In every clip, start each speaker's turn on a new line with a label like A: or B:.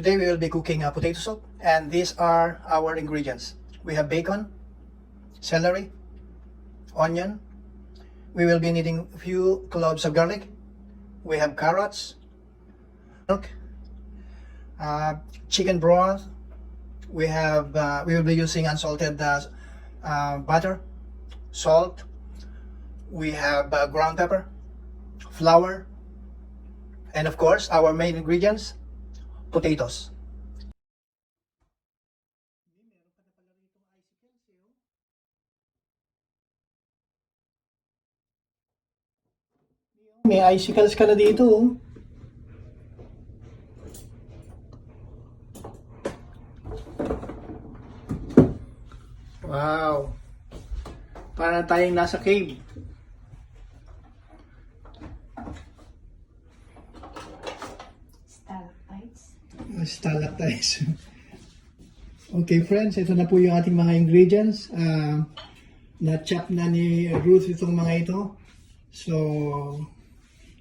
A: Today we will be cooking a potato soup, and these are our ingredients. We have bacon, celery, onion. We will be needing a few cloves of garlic. We have carrots, milk, chicken broth. We will be using unsalted butter, salt. We have ground pepper, flour, and of course our main ingredients, potatoes. May icicles ka na dito, oh. Wow. Para tayong nasa cave. Stalactites. Okay friends, ito na po yung ating mga ingredients. Na-chop na ni Ruth itong mga ito. So,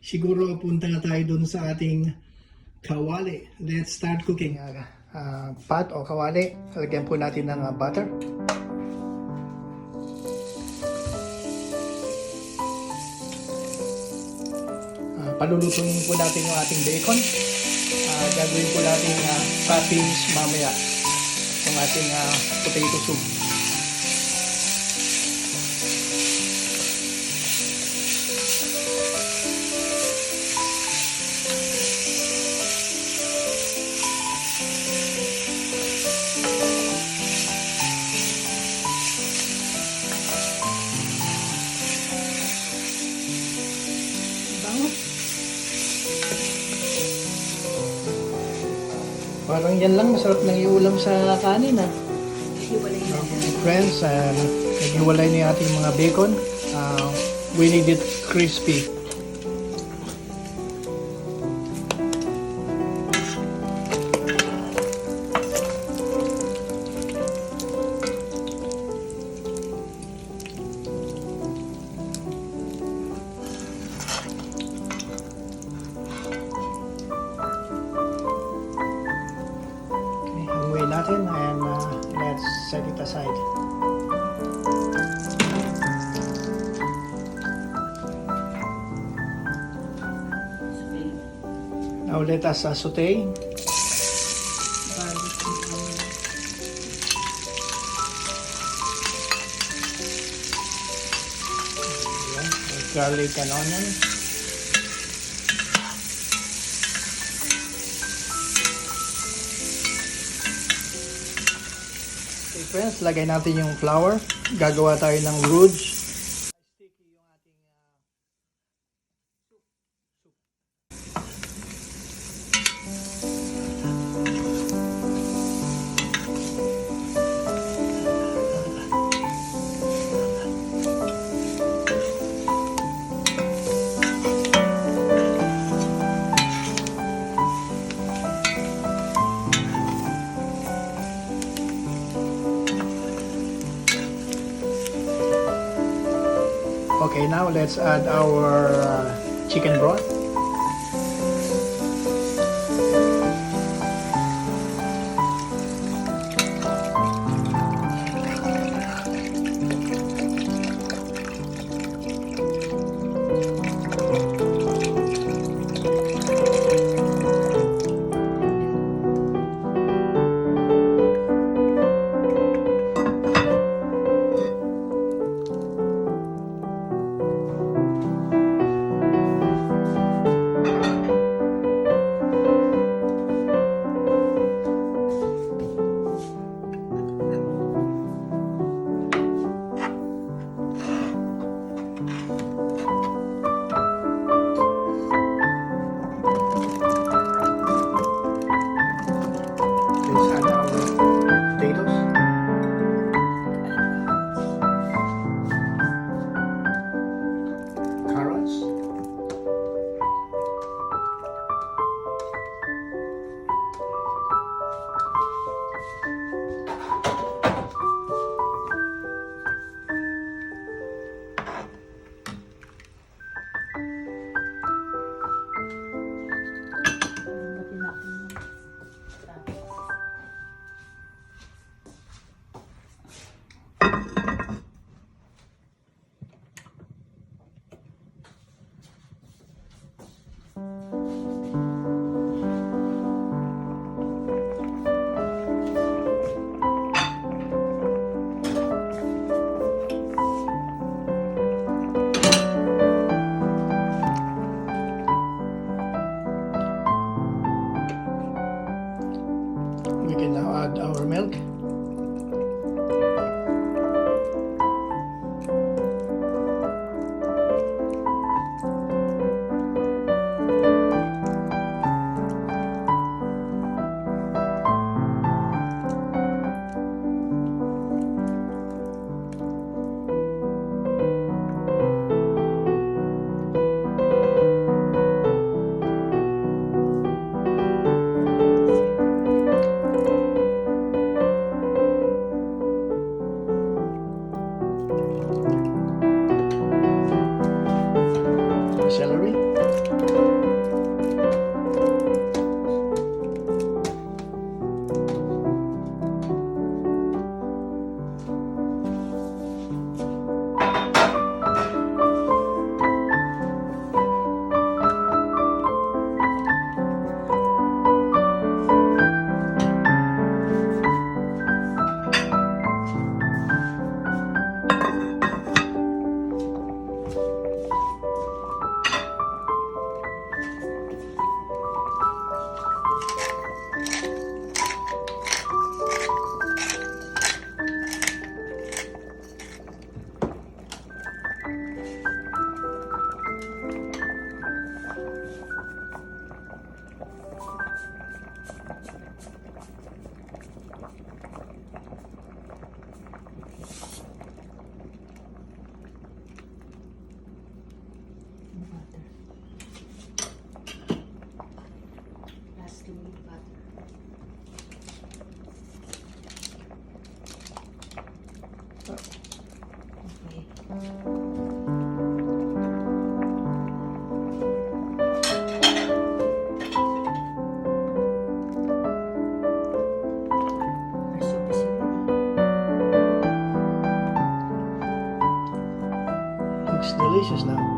A: siguro punta na tayo dun sa ating kawali. Let's start cooking. Pot o kawali, lagyan po natin ng butter. Palulutuin po natin yung ating bacon. Gagawin po natin toppings mamaya yung ating potato soup. Parang yan lang, masarap nang iulam sa kanin, ha? Friends, naghiwalay na yung ating mga bacon. We need it crispy. Natin and let's set it aside. Now let us saute. Garlic and onion. Friends, lagay natin yung flour. Gagawa tayo ng rouge. Okay, now let's add our chicken broth. celery. Looks delicious now.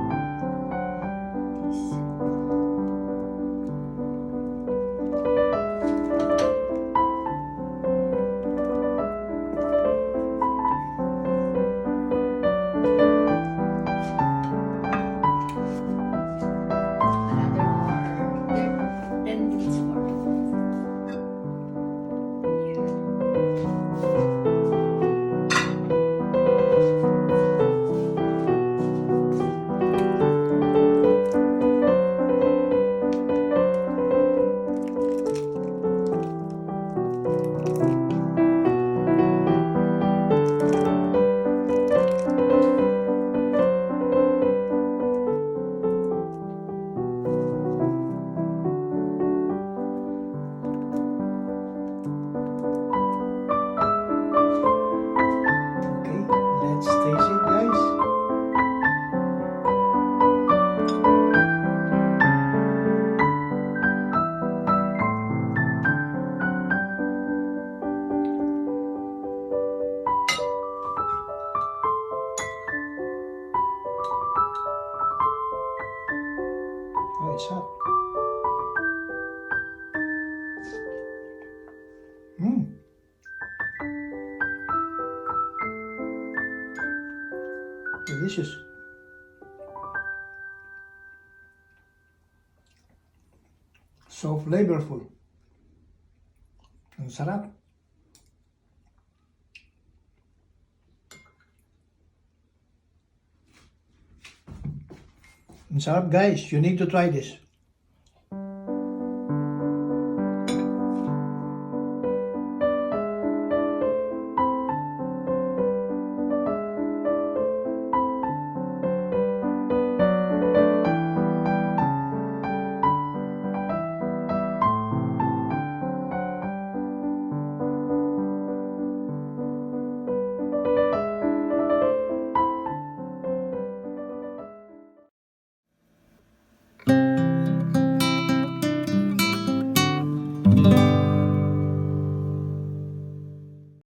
A: Oh, it's hot. Delicious. So flavorful. Ang sarap. Ang sarap, guys. You need to try this.